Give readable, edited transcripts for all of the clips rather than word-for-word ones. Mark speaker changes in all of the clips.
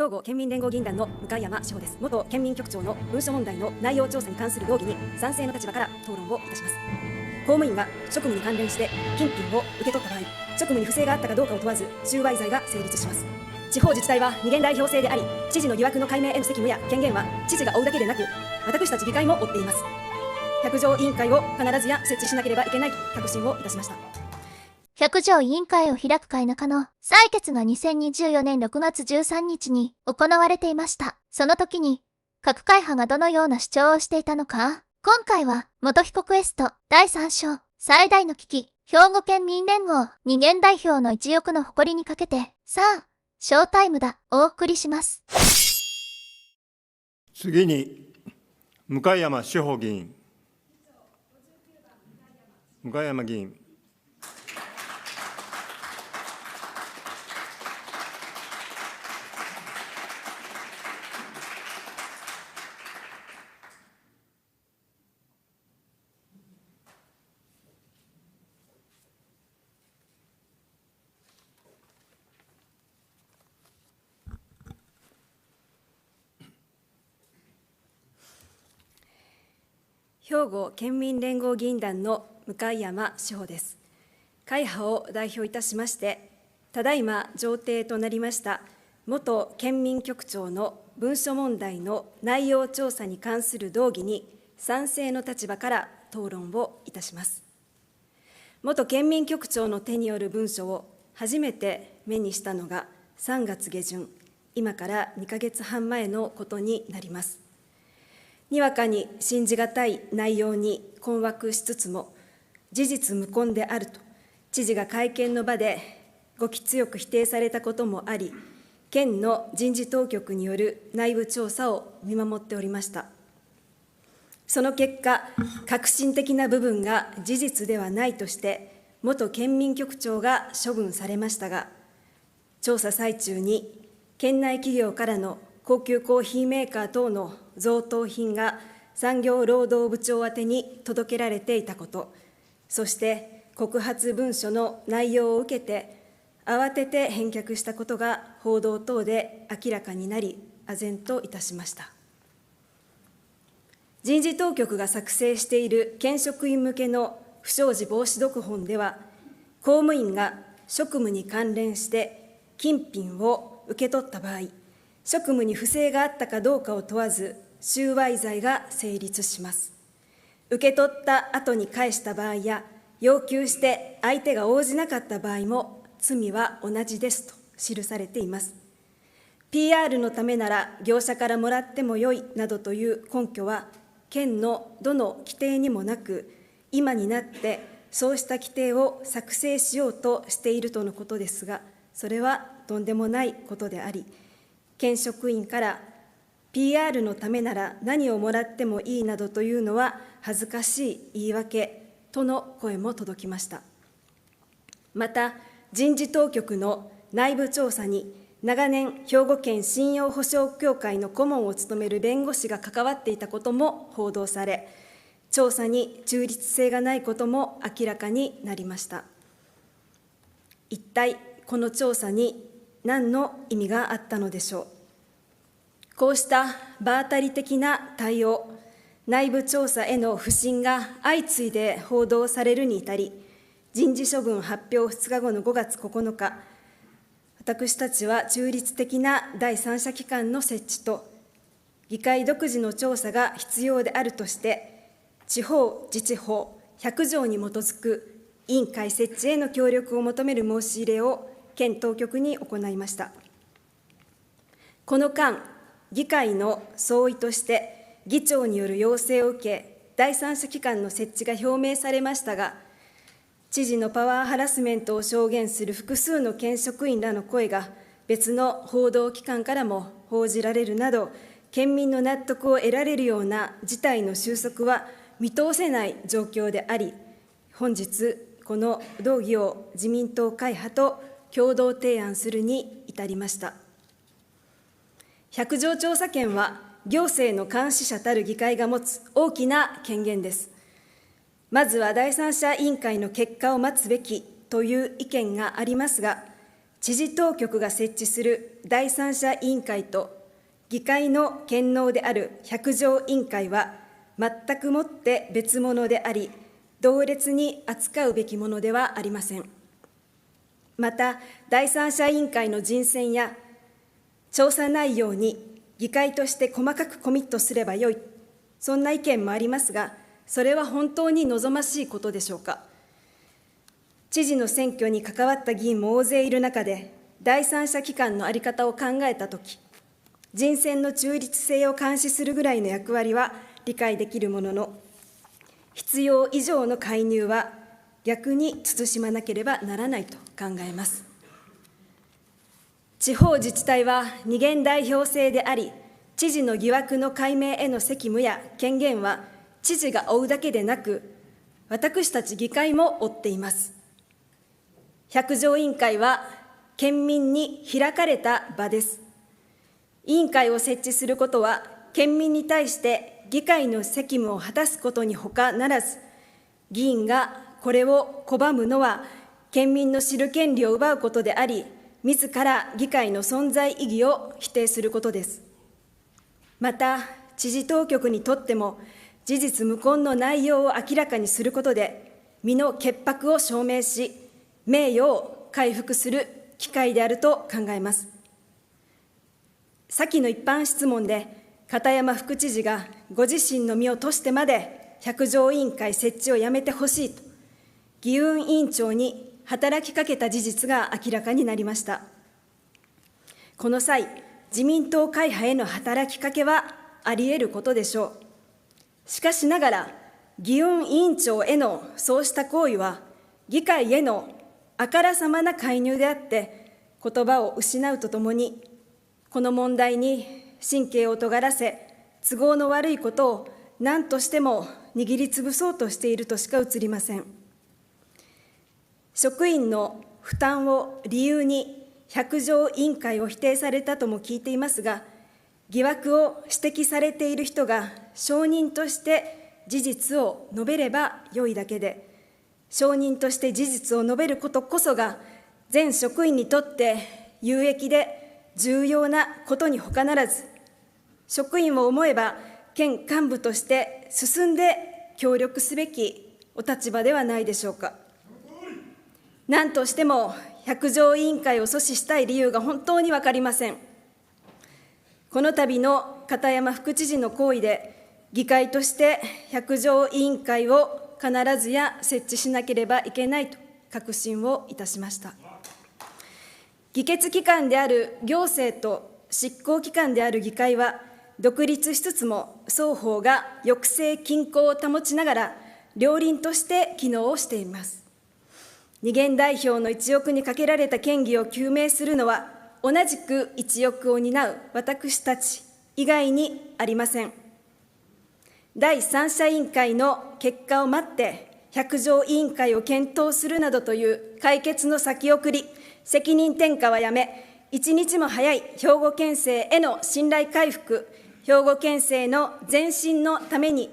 Speaker 1: 兵庫県民連合議員団の向山志保です。元県民局長の文書問題の内容調査に関する動議に賛成の立場から討論をいたします。公務員が職務に関連して金品を受け取った場合、職務に不正があったかどうかを問わず収賄罪が成立します。地方自治体は二元代表制であり、知事の疑惑の解明への責務や権限は知事が負うだけでなく、私たち議会も負っています。百条委員会を必ずや設置しなければいけないと確信をいたしました。
Speaker 2: 百条委員会を開く会中の採決が2024年6月13日に行われていました。その時に、各会派がどのような主張をしていたのか。今回は、元被告エスト第3章、最大の危機、兵庫県民連合二元代表の一翼の誇りにかけて、さあ、ショータイムだ、お送りします。
Speaker 3: 次に、向山志保議員。向山議員。
Speaker 1: 兵庫県民連合議員団の向山志保です。会派を代表いたしまして、ただいま上呈となりました元県民局長の文書問題の内容調査に関する動議に賛成の立場から討論をいたします。元県民局長の手による文書を初めて目にしたのが3月下旬、今から2ヶ月半前のことになります。にわかに信じがたい内容に困惑しつつも、事実無根であると、知事が会見の場でごき強く否定されたこともあり、県の人事当局による内部調査を見守っておりました。その結果、革新的な部分が事実ではないとして、元県民局長が処分されましたが、調査最中に県内企業からの高級コーヒーメーカー等の贈答品が産業労働部長宛に届けられていたこと、そして告発文書の内容を受けて、慌てて返却したことが報道等で明らかになり、唖然といたしました。人事当局が作成している県職員向けの不祥事防止読本では、公務員が職務に関連して金品を受け取った場合、職務に不正があったかどうかを問わず、収賄罪が成立します。受け取った後に返した場合や、要求して相手が応じなかった場合も、罪は同じですと記されています。PR のためなら業者からもらってもよいなどという根拠は、県のどの規定にもなく、今になってそうした規定を作成しようとしているとのことですが、それはとんでもないことであり、県職員から PR のためなら何をもらってもいいなどというのは恥ずかしい言い訳との声も届きました。また、人事当局の内部調査に長年兵庫県信用保証協会の顧問を務める弁護士が関わっていたことも報道され、調査に中立性がないことも明らかになりました。一体この調査に何の意味があったのでしょう。こうした場当たり的な対応、内部調査への不信が相次いで報道されるに至り、人事処分発表2日後の5月9日、私たちは中立的な第三者機関の設置と、議会独自の調査が必要であるとして、地方自治法100条に基づく委員会設置への協力を求める申し入れを県当局に行いました。この間、議会の総意として議長による要請を受け、第三者機関の設置が表明されましたが、知事のパワーハラスメントを証言する複数の県職員らの声が別の報道機関からも報じられるなど、県民の納得を得られるような事態の収束は見通せない状況であり、本日、この動議を自民党会派と共同提案するに至りました。百条調査権は行政の監視者たる議会が持つ大きな権限です。まずは第三者委員会の結果を待つべきという意見がありますが、知事当局が設置する第三者委員会と議会の権能である百条委員会は全くもって別物であり、同列に扱うべきものではありません。また、第三者委員会の人選や調査内容に議会として細かくコミットすればよい、そんな意見もありますが、それは本当に望ましいことでしょうか。知事の選挙に関わった議員も大勢いる中で、第三者機関の在り方を考えたとき、人選の中立性を監視するぐらいの役割は理解できるものの、必要以上の介入は逆に慎まなければならないと考えます。地方自治体は二元代表制であり、知事の疑惑の解明への責務や権限は知事が負うだけでなく、私たち議会も負っています。百条委員会は県民に開かれた場です。委員会を設置することは、県民に対して議会の責務を果たすことに他ならず、議員がこれを拒むのは、県民の知る権利を奪うことであり、自ら議会の存在意義を否定することです。また、知事当局にとっても、事実無根の内容を明らかにすることで、身の潔白を証明し、名誉を回復する機会であると考えます。先の一般質問で、片山副知事がご自身の身を賭してまで百条委員会設置をやめてほしいと、議運委員長に働きかけた事実が明らかになりました。この際、自民党会派への働きかけはあり得ることでしょう。しかしながら、議運委員長へのそうした行為は、議会へのあからさまな介入であって、言葉を失うとともに、この問題に神経を尖らせ、都合の悪いことを何としても握りつぶそうとしているとしか映りません。職員の負担を理由に百条委員会を否定されたとも聞いていますが、疑惑を指摘されている人が証人として事実を述べればよいだけで、証人として事実を述べることこそが全職員にとって有益で重要なことに他ならず、職員を思えば県幹部として進んで協力すべきお立場ではないでしょうか。何としても百条委員会を阻止したい理由が本当に分かりません。この度の片山副知事の行為で、議会として百条委員会を必ずや設置しなければいけないと確信をいたしました。議決機関である行政と執行機関である議会は、独立しつつも双方が抑制均衡を保ちながら両輪として機能をしています。二元代表の一翼にかけられた権利を究明するのは、同じく一翼を担う私たち以外にありません。第三者委員会の結果を待って、百条委員会を検討するなどという解決の先送り、責任転嫁はやめ、一日も早い兵庫県政への信頼回復、兵庫県政の前進のために、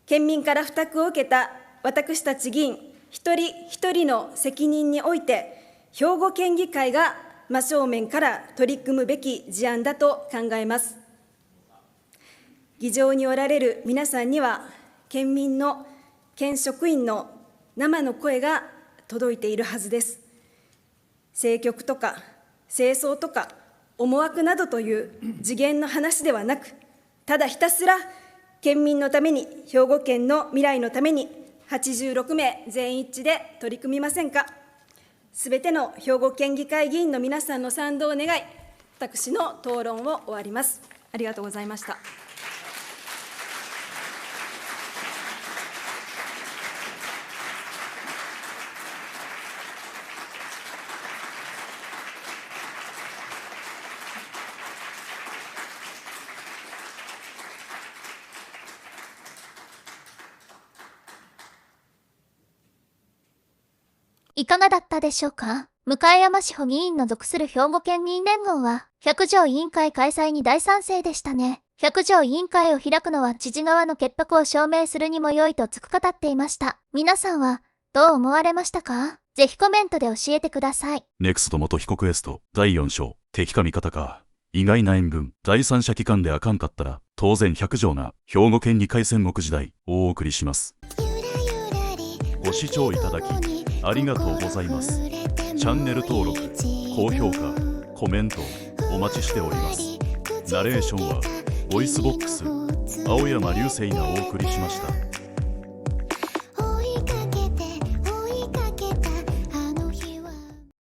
Speaker 1: 県民から付託を受けた私たち議員、一人一人の責任において、兵庫県議会が真正面から取り組むべき事案だと考えます。議場におられる皆さんには、県民の、県職員の生の声が届いているはずです。政局とか政争とか思惑などという次元の話ではなく、ただひたすら県民のために、兵庫県の未来のために、86名全員一致で取り組みませんか。すべての兵庫県議会議員の皆さんの賛同を願い、私の討論を終わります。ありがとうございました。
Speaker 2: いかがだったでしょうか。向山志保議員の属する兵庫県議員連合は、百条委員会開催に大賛成でしたね。百条委員会を開くのは知事側の潔白を証明するにも良いとつく語っていました。皆さんはどう思われましたか？ぜひコメントで教えてください。
Speaker 4: ネクスト元被告エスト第4章、敵か味方か。意外な援分、第三者機関であかんかったら、当然100条な兵庫県議会戦国時代をお送りします。ご視聴いただき、ありがとうございます。チャンネル登録、高評価、コメント、お待ちしております。ナレーションは、ボイスボックス、青山流星がお送りしました。